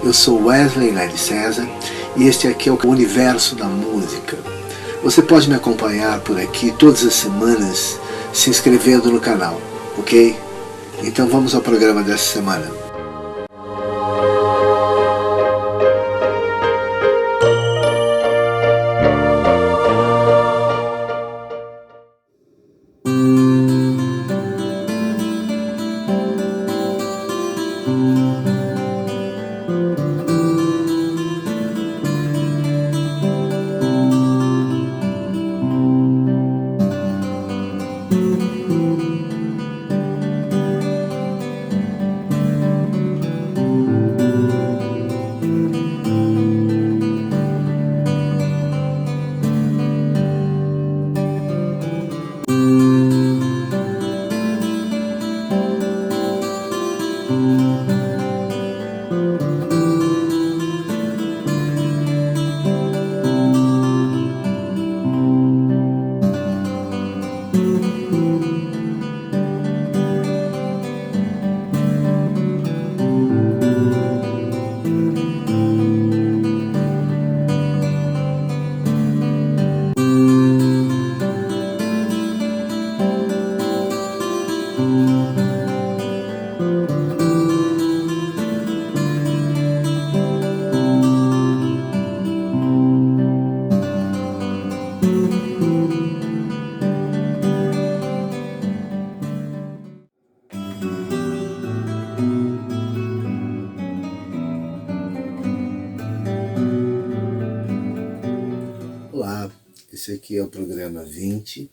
Eu sou Wesley Lane César e este aqui é o Universo da Música. Você pode me acompanhar por aqui todas as semanas se inscrevendo no canal, ok? Então vamos ao programa dessa semana. Olá, esse aqui é o programa 20.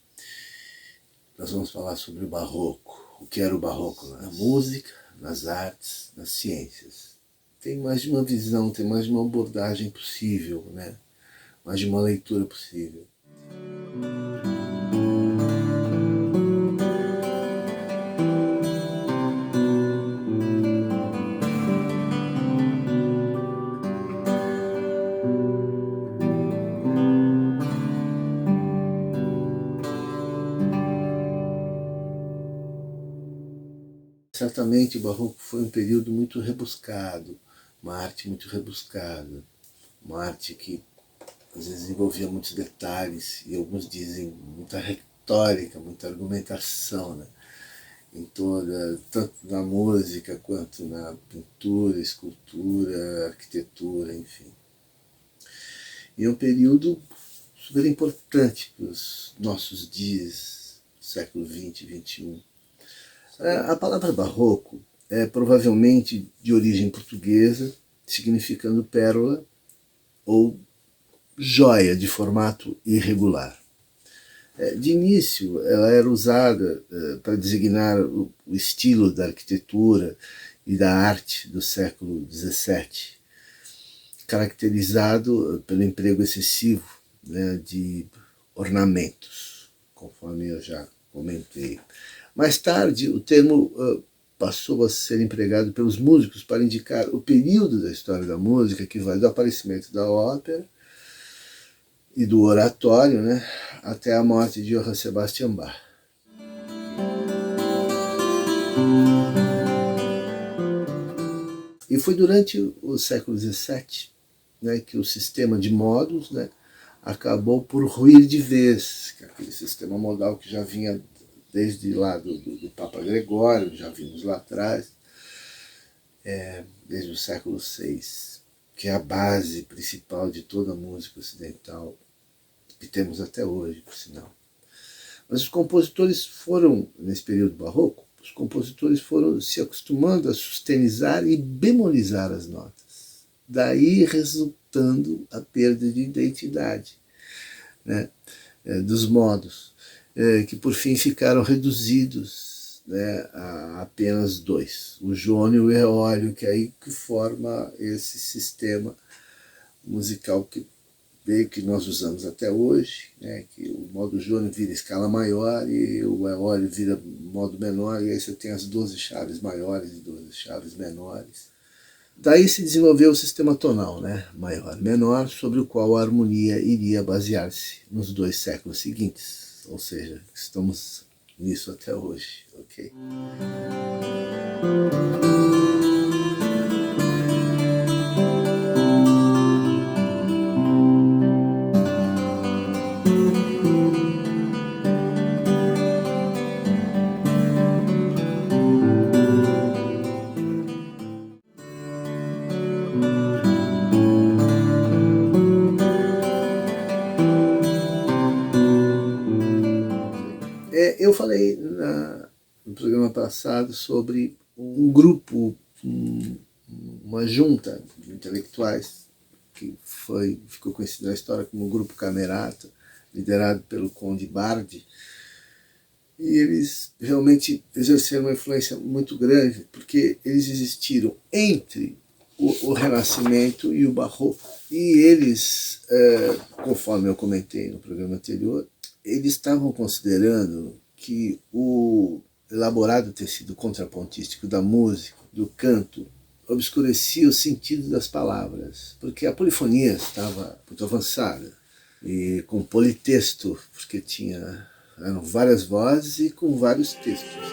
Nós vamos falar sobre o barroco. O que era o barroco na música, nas artes, nas ciências. Tem mais de uma visão, tem mais de uma abordagem possível, né? Mais de uma leitura possível. Certamente o barroco foi um período muito rebuscado, uma arte muito rebuscada, uma arte que às vezes envolvia muitos detalhes e alguns dizem muita retórica, muita argumentação, né? Em toda, tanto na música quanto na pintura, escultura, arquitetura, enfim. E é um período super importante para os nossos dias, século XX e XXI. A palavra barroco é provavelmente de origem portuguesa, significando pérola ou joia de formato irregular. De início, ela era usada para designar o estilo da arquitetura e da arte do século XVII, caracterizado pelo emprego excessivo, né, de ornamentos, conforme eu já comentei. Mais tarde, o termo passou a ser empregado pelos músicos para indicar o período da história da música que vai do aparecimento da ópera e do oratório, né, até a morte de Johann Sebastian Bach. E foi durante o século XVII, né, que o sistema de modos, né, acabou por ruir de vez, que é aquele sistema modal que já vinha desde lá do Papa Gregório, já vimos lá atrás, desde o século VI, que é a base principal de toda a música ocidental, que temos até hoje, por sinal. Mas os compositores foram, nesse período barroco, os compositores foram se acostumando a sustenizar e bemolizar as notas. Daí resultando a perda de identidade, né, dos modos, que por fim ficaram reduzidos, né, a apenas dois, o jônio e o eólio, que é aí que forma esse sistema musical que nós usamos até hoje, né, que o modo jônio vira escala maior e o eólio vira modo menor, e aí você tem as 12 chaves maiores e 12 chaves menores. Daí se desenvolveu o sistema tonal, né, maior-menor, sobre o qual a harmonia iria basear-se nos 2 séculos seguintes. Ou seja, estamos nisso até hoje, ok? Eu falei no programa passado sobre um grupo, uma junta de intelectuais que ficou conhecido na história como o Grupo Camerata, liderado pelo Conde Bardi, e eles realmente exerceram uma influência muito grande, porque eles existiram entre o Renascimento e o Barroco. E eles, conforme eu comentei no programa anterior, eles estavam considerando que o elaborado tecido contrapontístico da música, do canto, obscurecia o sentido das palavras, porque a polifonia estava muito avançada, e com politexto, porque eram várias vozes e com vários textos.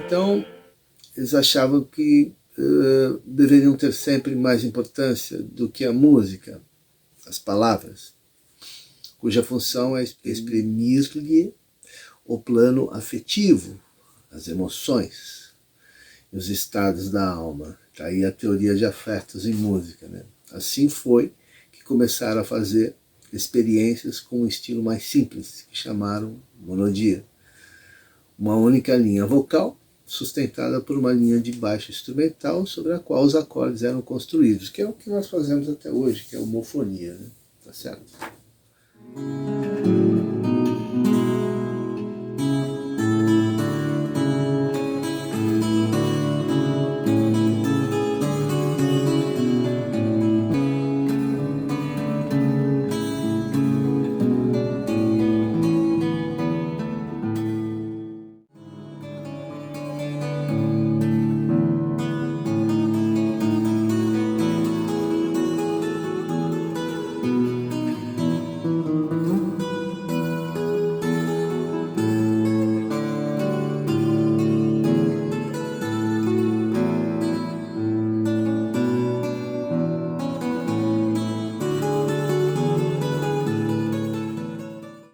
Então, eles achavam que deveriam ter sempre mais importância do que a música, as palavras, cuja função é exprimir-lhe o plano afetivo, as emoções, os estados da alma. Está aí a teoria de afetos em música, né? Assim foi que começaram a fazer experiências com um estilo mais simples, que chamaram monodia. Uma única linha vocal, sustentada por uma linha de baixo instrumental sobre a qual os acordes eram construídos, que é o que nós fazemos até hoje, que é a homofonia, né? Tá certo?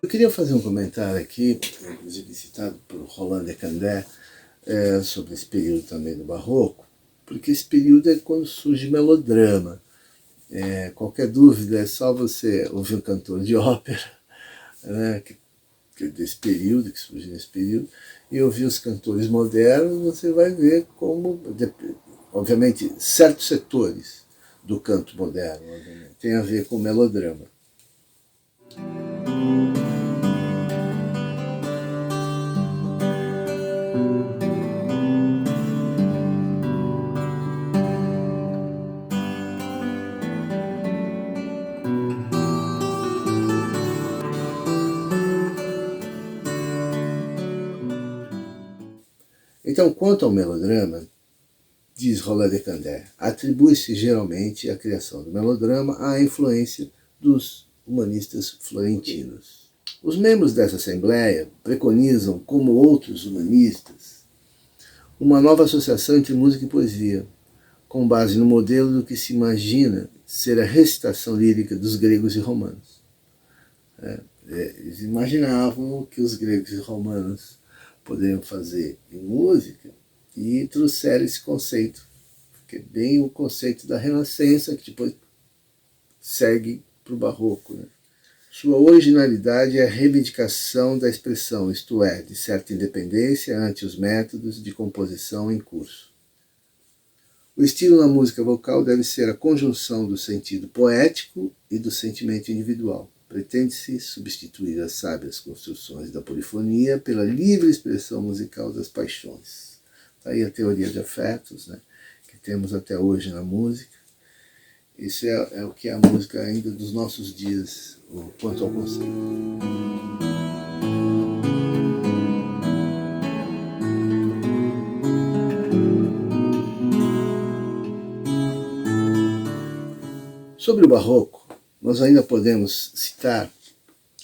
Eu queria fazer um comentário aqui, inclusive citado por Roland de Candé, sobre esse período também do Barroco, porque esse período é quando surge melodrama. Qualquer dúvida é só você ouvir um cantor de ópera, né, desse período, que surge nesse período, e ouvir os cantores modernos, você vai ver como, obviamente, certos setores do canto moderno, obviamente, tem a ver com melodrama. Então, quanto ao melodrama, diz Roland de Candé, atribui-se geralmente a criação do melodrama à influência dos humanistas florentinos. Os membros dessa assembleia preconizam, como outros humanistas, uma nova associação entre música e poesia, com base no modelo do que se imagina ser a recitação lírica dos gregos e romanos. Eles imaginavam que os gregos e romanos poderiam fazer em música e trouxeram esse conceito, que é bem o conceito da Renascença, que depois segue para o Barroco, né? Sua originalidade é a reivindicação da expressão, isto é, de certa independência ante os métodos de composição em curso. O estilo na música vocal deve ser a conjunção do sentido poético e do sentimento individual. Pretende-se substituir as sábias construções da polifonia pela livre expressão musical das paixões. Aí a teoria de afetos, né, que temos até hoje na música. Isso é o que é a música ainda dos nossos dias, quanto ao conceito. Sobre o Barroco, nós ainda podemos citar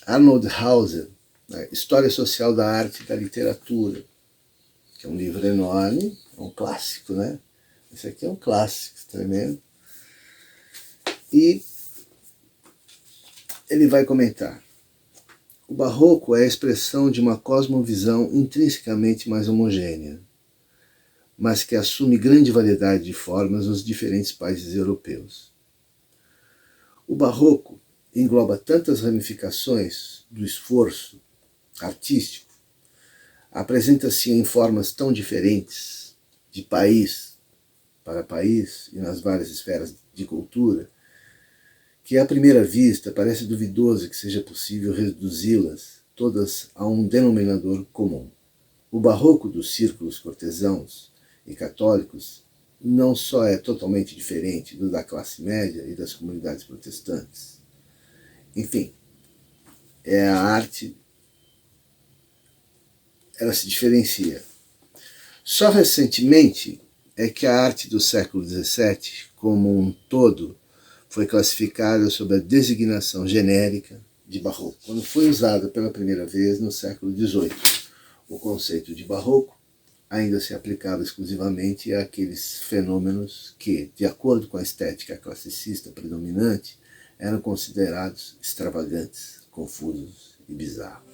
Arnold Hauser, né, História Social da Arte e da Literatura, que é um livro enorme, é um clássico, né? Esse aqui é um clássico tremendo. E ele vai comentar: o Barroco é a expressão de uma cosmovisão intrinsecamente mais homogênea, mas que assume grande variedade de formas nos diferentes países europeus. O barroco engloba tantas ramificações do esforço artístico, apresenta-se em formas tão diferentes, de país para país e nas várias esferas de cultura, que à primeira vista parece duvidoso que seja possível reduzi-las todas a um denominador comum. O barroco dos círculos cortesãos e católicos não só é totalmente diferente do da classe média e das comunidades protestantes. Enfim, é a arte, ela se diferencia. Só recentemente é que a arte do século XVII, como um todo, foi classificada sob a designação genérica de barroco, quando foi usada pela primeira vez no século XVIII. O conceito de barroco ainda se aplicava exclusivamente àqueles fenômenos que, de acordo com a estética classicista predominante, eram considerados extravagantes, confusos e bizarros.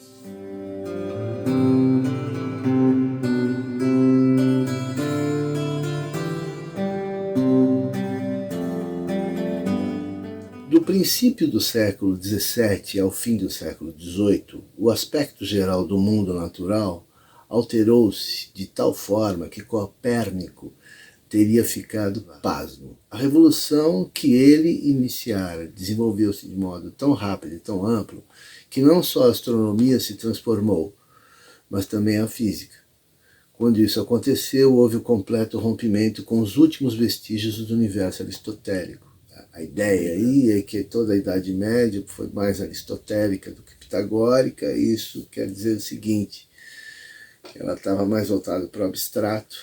Do princípio do século XVII ao fim do século XVIII, o aspecto geral do mundo natural alterou-se de tal forma que Copérnico teria ficado pasmo. A revolução que ele iniciara desenvolveu-se de modo tão rápido e tão amplo que não só a astronomia se transformou, mas também a física. Quando isso aconteceu, houve o completo rompimento com os últimos vestígios do universo aristotélico. A ideia aí é que toda a Idade Média foi mais aristotélica do que pitagórica, e isso quer dizer o seguinte, que ela estava mais voltada para o abstrato.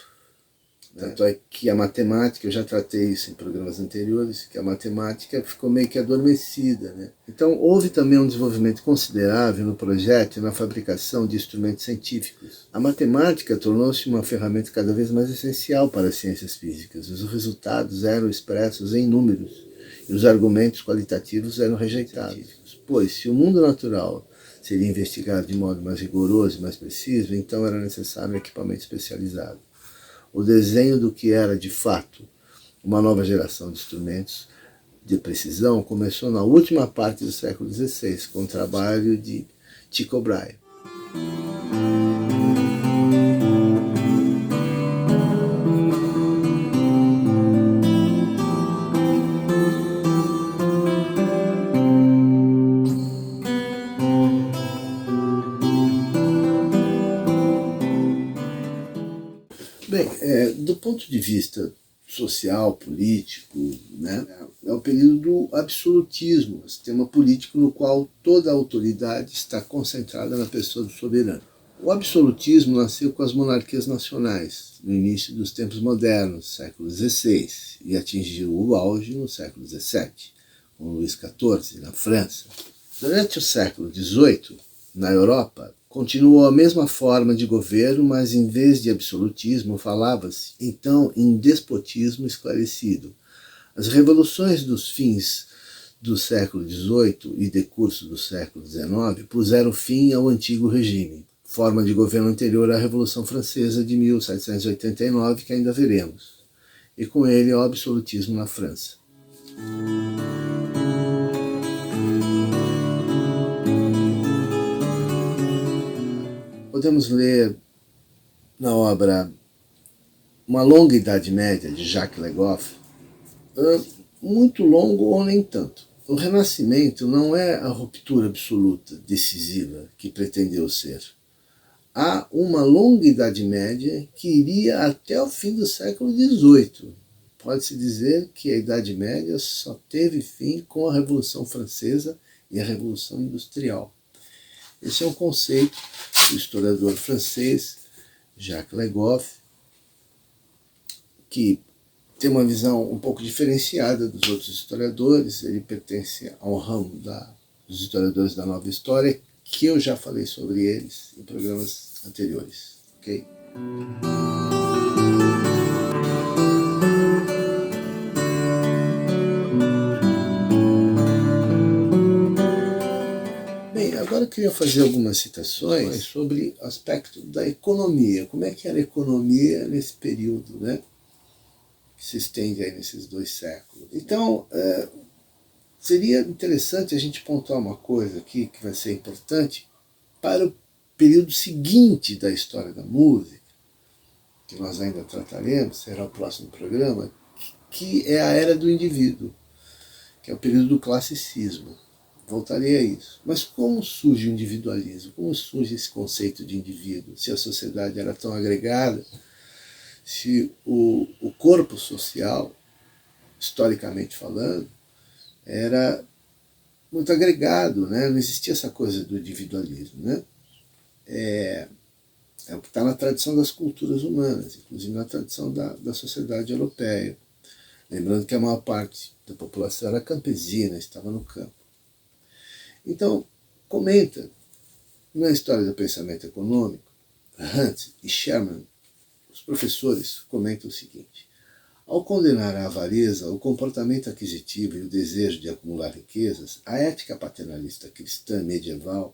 Tanto é que a matemática, eu já tratei isso em programas anteriores, que a matemática ficou meio que adormecida, né? Então houve também um desenvolvimento considerável no projeto e na fabricação de instrumentos científicos. A matemática tornou-se uma ferramenta cada vez mais essencial para as ciências físicas. Os resultados eram expressos em números e os argumentos qualitativos eram rejeitados. Pois, se o mundo natural seria investigado de modo mais rigoroso e mais preciso, então era necessário um equipamento especializado. O desenho do que era, de fato, uma nova geração de instrumentos de precisão começou na última parte do século XVI, com o trabalho de Tycho Brahe. Bem, do ponto de vista social, político, né, é o período do absolutismo, o sistema político no qual toda a autoridade está concentrada na pessoa do soberano. O absolutismo nasceu com as monarquias nacionais, no início dos tempos modernos, século XVI, e atingiu o auge no século XVII, com Luís XIV, na França. Durante o século XVIII, na Europa, continuou a mesma forma de governo, mas em vez de absolutismo, falava-se então em despotismo esclarecido. As revoluções dos fins do século XVIII e decurso do século XIX puseram fim ao antigo regime, forma de governo anterior à Revolução Francesa de 1789, que ainda veremos, e com ele ao absolutismo na França. Podemos ler na obra Uma Longa Idade Média, de Jacques Le Goff, muito longo ou nem tanto. O Renascimento não é a ruptura absoluta, decisiva, que pretendeu ser. Há uma longa Idade Média que iria até o fim do século XVIII. Pode-se dizer que a Idade Média só teve fim com a Revolução Francesa e a Revolução Industrial. Esse é um conceito do historiador francês Jacques Le Goff, que tem uma visão um pouco diferenciada dos outros historiadores. Ele pertence ao ramo dos historiadores da Nova História, que eu já falei sobre eles em programas anteriores. Ok? Bem, agora eu queria fazer algumas citações sobre o aspecto da economia. Como é que era a economia nesse período, né? Que se estende aí nesses 2 séculos. Então, seria interessante a gente pontuar uma coisa aqui que vai ser importante para o período seguinte da história da música, que nós ainda trataremos, será o próximo programa, que é a era do indivíduo, que é o período do classicismo. Voltarei a isso. Mas como surge o individualismo? Como surge esse conceito de indivíduo? Se a sociedade era tão agregada, se o corpo social, historicamente falando, era muito agregado, né? Não existia essa coisa do individualismo, né? É o que está na tradição das culturas humanas, inclusive na tradição da sociedade europeia. Lembrando que a maior parte da população era campesina, estava no campo. Então, comenta, na história do pensamento econômico, Hunt e Sherman, os professores comentam o seguinte: ao condenar a avareza, o comportamento aquisitivo e o desejo de acumular riquezas, a ética paternalista cristã medieval,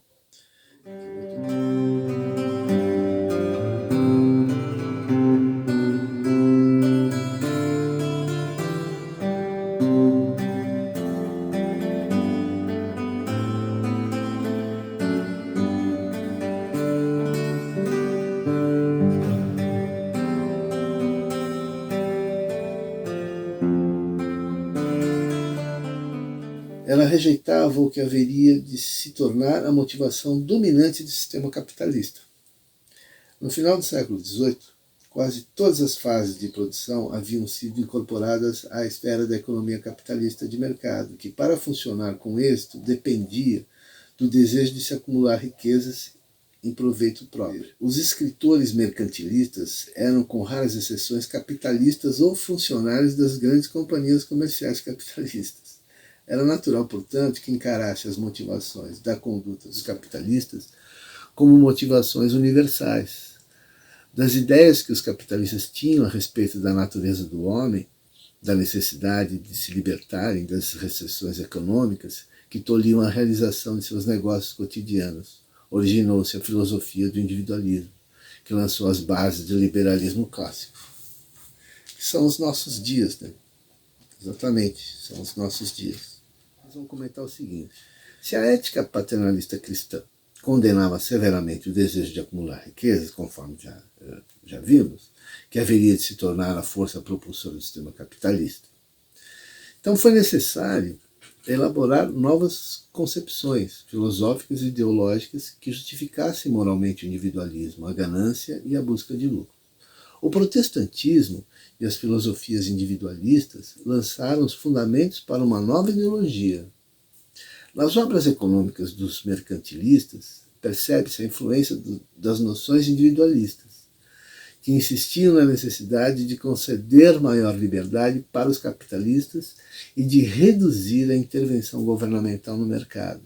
ela rejeitava o que haveria de se tornar a motivação dominante do sistema capitalista. No final do século XVIII, quase todas as fases de produção haviam sido incorporadas à esfera da economia capitalista de mercado, que, para funcionar com êxito, dependia do desejo de se acumular riquezas em proveito próprio. Os escritores mercantilistas eram, com raras exceções, capitalistas ou funcionários das grandes companhias comerciais capitalistas. Era natural, portanto, que encarasse as motivações da conduta dos capitalistas como motivações universais. Das ideias que os capitalistas tinham a respeito da natureza do homem, da necessidade de se libertarem das restrições econômicas que tolhiam a realização de seus negócios cotidianos, originou-se a filosofia do individualismo, que lançou as bases do liberalismo clássico, que são os nossos dias, né? Exatamente, são os nossos dias. Nós vamos comentar o seguinte: se a ética paternalista cristã condenava severamente o desejo de acumular riquezas, conforme já vimos, que haveria de se tornar a força propulsora do sistema capitalista, então foi necessário elaborar novas concepções filosóficas e ideológicas que justificassem moralmente o individualismo, a ganância e a busca de lucro. O protestantismo e as filosofias individualistas lançaram os fundamentos para uma nova ideologia. Nas obras econômicas dos mercantilistas, percebe-se a influência das noções individualistas, que insistiam na necessidade de conceder maior liberdade para os capitalistas e de reduzir a intervenção governamental no mercado.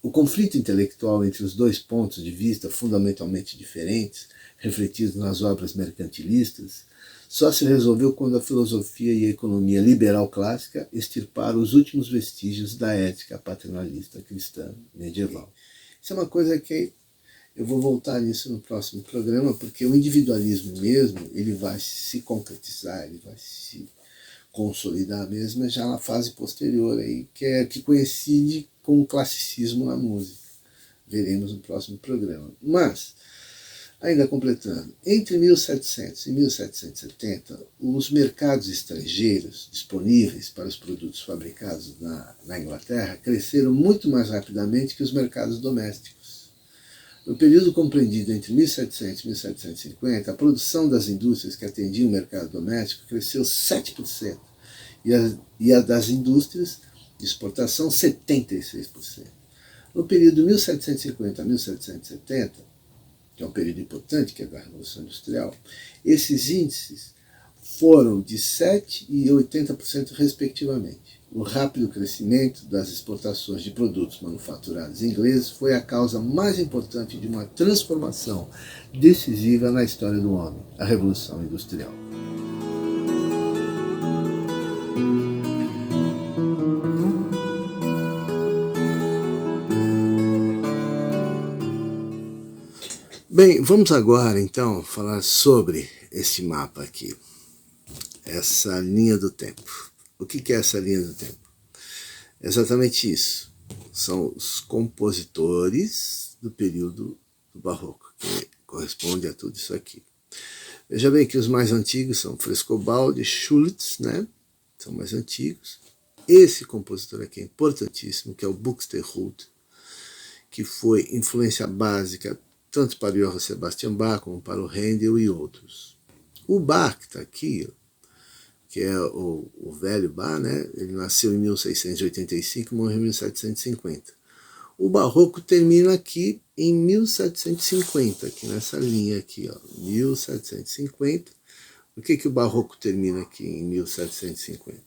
O conflito intelectual entre os dois pontos de vista fundamentalmente diferentes, refletidos nas obras mercantilistas, só se resolveu quando a filosofia e a economia liberal clássica extirparam os últimos vestígios da ética paternalista cristã medieval. Isso é uma coisa que eu vou voltar nisso no próximo programa, porque o individualismo mesmo, ele vai se concretizar, ele vai se consolidar mesmo já na fase posterior, aí, que coincide com o classicismo na música. Veremos no próximo programa. Mas, ainda completando, entre 1700 e 1770, os mercados estrangeiros disponíveis para os produtos fabricados na Inglaterra cresceram muito mais rapidamente que os mercados domésticos. No período compreendido entre 1700 e 1750, a produção das indústrias que atendiam o mercado doméstico cresceu 7%, e a das indústrias de exportação 76%. No período 1750 a 1770, que é um período importante, que é da Revolução Industrial, esses índices foram de 7% e 80% respectivamente. O rápido crescimento das exportações de produtos manufaturados ingleses foi a causa mais importante de uma transformação decisiva na história do homem, a Revolução Industrial. Bem, vamos agora então falar sobre esse mapa aqui, essa linha do tempo. O que é essa linha do tempo? É exatamente isso. São os compositores do período do Barroco, que corresponde a tudo isso aqui. Veja bem que os mais antigos são Frescobaldi, Schultz, né? São mais antigos. Esse compositor aqui é importantíssimo, que é o Buxtehude, que foi influência básica tanto para o Johann Sebastian Bach como para o Handel e outros. O Bach, que está aqui, que é o velho Bach, né? Ele nasceu em 1685 e morreu em 1750. O Barroco termina aqui em 1750, aqui nessa linha aqui, ó, 1750. Por que o Barroco termina aqui em 1750?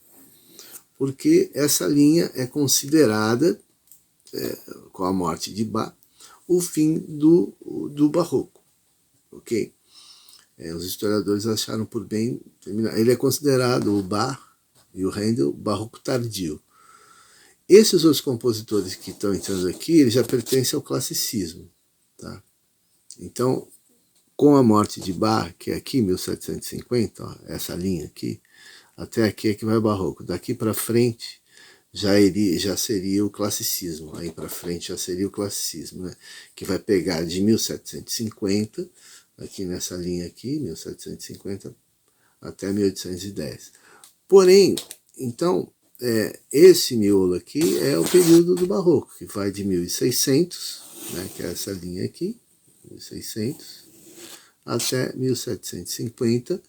Porque essa linha é considerada, com a morte de Bach, o fim do Barroco, ok? Os historiadores acharam por bem terminar. Ele é considerado, o Bach e o Handel, Barroco tardio. Esses outros compositores que estão entrando aqui, eles já pertencem ao classicismo, tá? Então, com a morte de Bach, que é aqui, 1750, ó, essa linha aqui, até aqui é que vai o Barroco. Daqui para frente já seria o classicismo. Aí para frente já seria o classicismo, né? Que vai pegar de 1750, aqui nessa linha aqui, 1750, até 1810. Porém, então, esse miolo aqui é o período do Barroco, que vai de 1600, né, que é essa linha aqui, 1600, até 1750,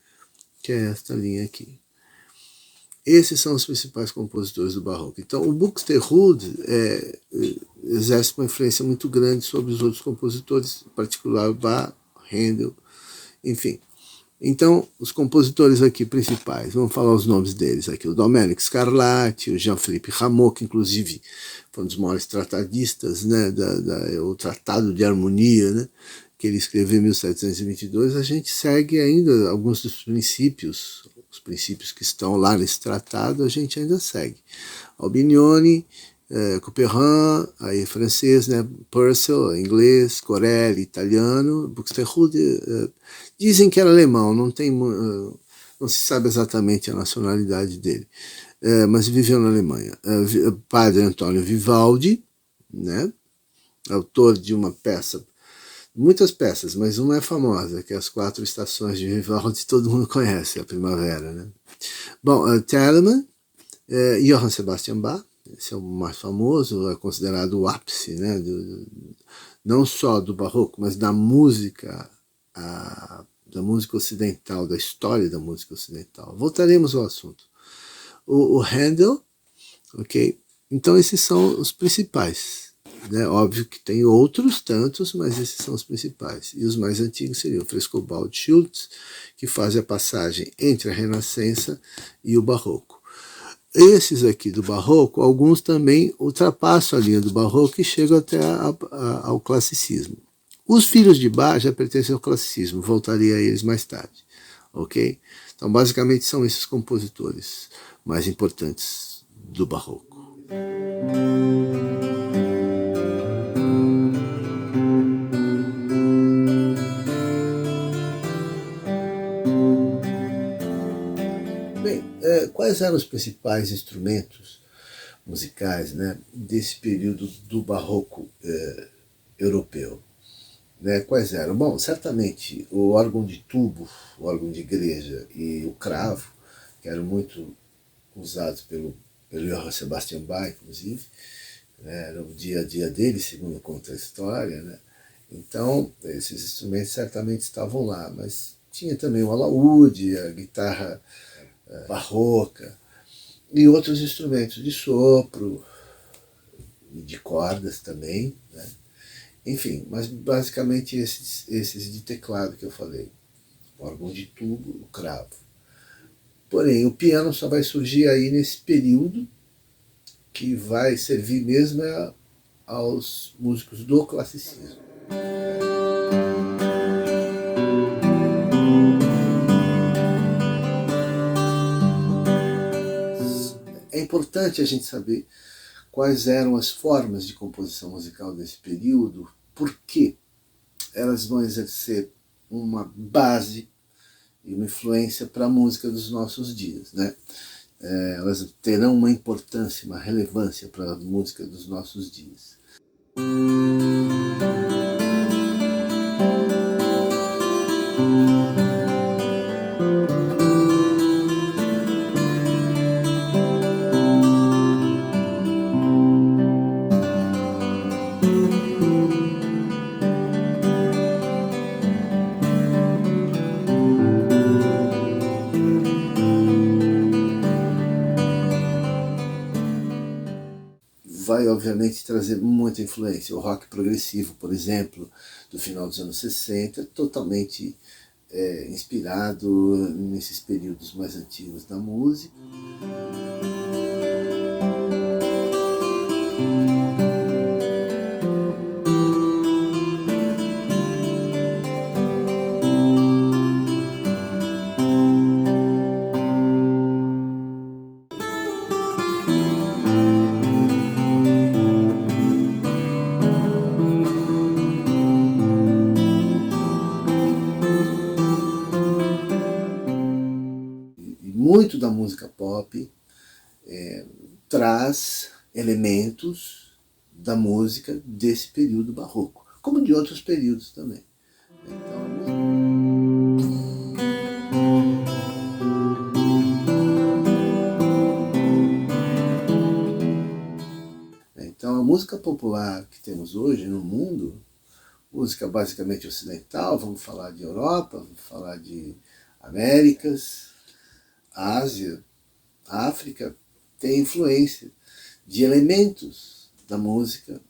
que é esta linha aqui. Esses são os principais compositores do Barroco. Então, o Buxtehude exerce uma influência muito grande sobre os outros compositores, em particular Bach, Handel, enfim. Então, os compositores aqui principais, vamos falar os nomes deles aqui. O Domenico Scarlatti, o Jean-Philippe Rameau, que inclusive foi um dos maiores tratadistas, né, o Tratado de Harmonia, né, que ele escreveu em 1722. A gente segue ainda alguns dos princípios, os princípios que estão lá nesse tratado, a gente ainda segue. Albinioni, Couperin, aí francês, né, Purcell, inglês, Corelli, italiano, Buxtehude, dizem que era alemão, não se sabe exatamente a nacionalidade dele, mas viveu na Alemanha. Padre Antônio Vivaldi, né, autor de uma peça, muitas peças, mas uma é famosa, que é As Quatro Estações de Vivaldi, todo mundo conhece, a primavera, né. Bom, Telemann, Johann Sebastian Bach, esse é o mais famoso, é considerado o ápice, né, não só do Barroco, mas da música ocidental, da história da música ocidental. Voltaremos ao assunto. O Handel, ok? Então esses são os principais, né? Óbvio que tem outros tantos, mas esses são os principais. E os mais antigos seriam Frescobaldi, Schultz, que fazem a passagem entre a Renascença e o Barroco. Esses aqui do Barroco, alguns também ultrapassam a linha do Barroco e chegam até ao classicismo. Os filhos de Bach já pertencem ao classicismo, voltarei a eles mais tarde, ok? Então, basicamente, são esses compositores mais importantes do Barroco. Bem, quais eram os principais instrumentos musicais, né, desse período do Barroco europeu? Né, quais eram? Bom, certamente o órgão de tubo, o órgão de igreja e o cravo, que eram muito usados pelo Johann Sebastian Bach, inclusive, né, era o dia a dia dele, segundo conta a história, né? Então, esses instrumentos certamente estavam lá, mas tinha também o alaúde, a guitarra barroca e outros instrumentos de sopro e de cordas também, né? Enfim, mas basicamente esses de teclado que eu falei, o órgão de tubo, o cravo. Porém, o piano só vai surgir aí nesse período, que vai servir mesmo aos músicos do classicismo. É importante a gente saber quais eram as formas de composição musical desse período, porque elas vão exercer uma base e uma influência para a música dos nossos dias, né? elas terão uma importância, uma relevância para a música dos nossos dias. Vai, obviamente, trazer muita influência. O rock progressivo, por exemplo, do final dos anos 60, totalmente inspirado nesses períodos mais antigos da música. Muito da música pop traz elementos da música desse período barroco, como de outros períodos também. Então a música popular que temos hoje no mundo, música basicamente ocidental, vamos falar de Europa, vamos falar de Américas, Ásia, África, tem influência de elementos da música,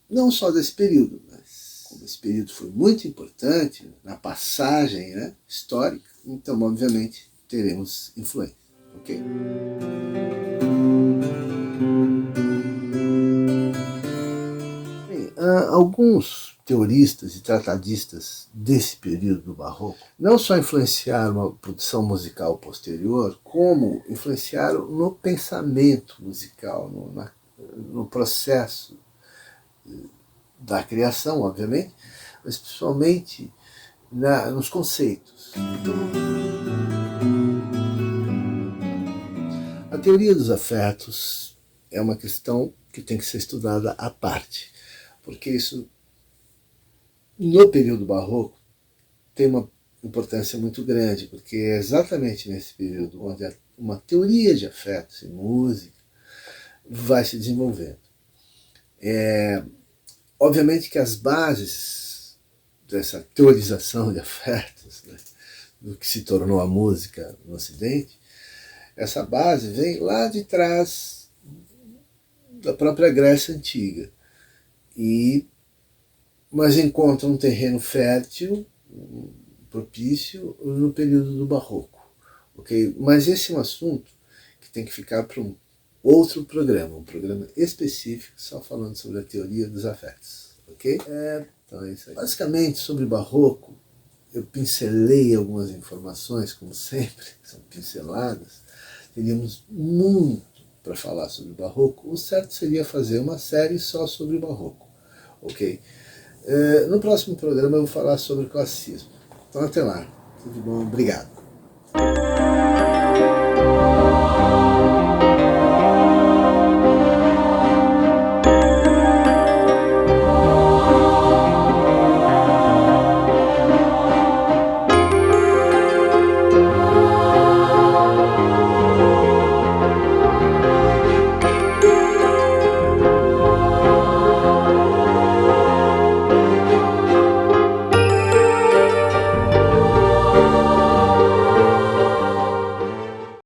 não só desse período, mas como esse período foi muito importante na passagem, né, histórica, então obviamente teremos influência, ok? Bem, alguns teoristas e tratadistas desse período do Barroco não só influenciaram a produção musical posterior, como influenciaram no pensamento musical, no processo da criação, obviamente, mas principalmente nos conceitos. A teoria dos afetos é uma questão que tem que ser estudada à parte, porque isso, no período barroco, tem uma importância muito grande, porque é exatamente nesse período onde uma teoria de afetos em música vai se desenvolvendo. Obviamente que as bases dessa teorização de afetos, né, do que se tornou a música no Ocidente, essa base vem lá de trás da própria Grécia Antiga, mas encontra um terreno fértil, propício, no período do Barroco. Okay? Mas esse é um assunto que tem que ficar para um outro programa, um programa específico só falando sobre a teoria dos afetos. Okay? Então é isso aí. Basicamente, sobre Barroco, eu pincelei algumas informações, como sempre, são pinceladas. Teríamos muito para falar sobre o Barroco. O certo seria fazer uma série só sobre o Barroco. Ok? No próximo programa eu vou falar sobre o classicismo. Então até lá. Tudo bom? Obrigado.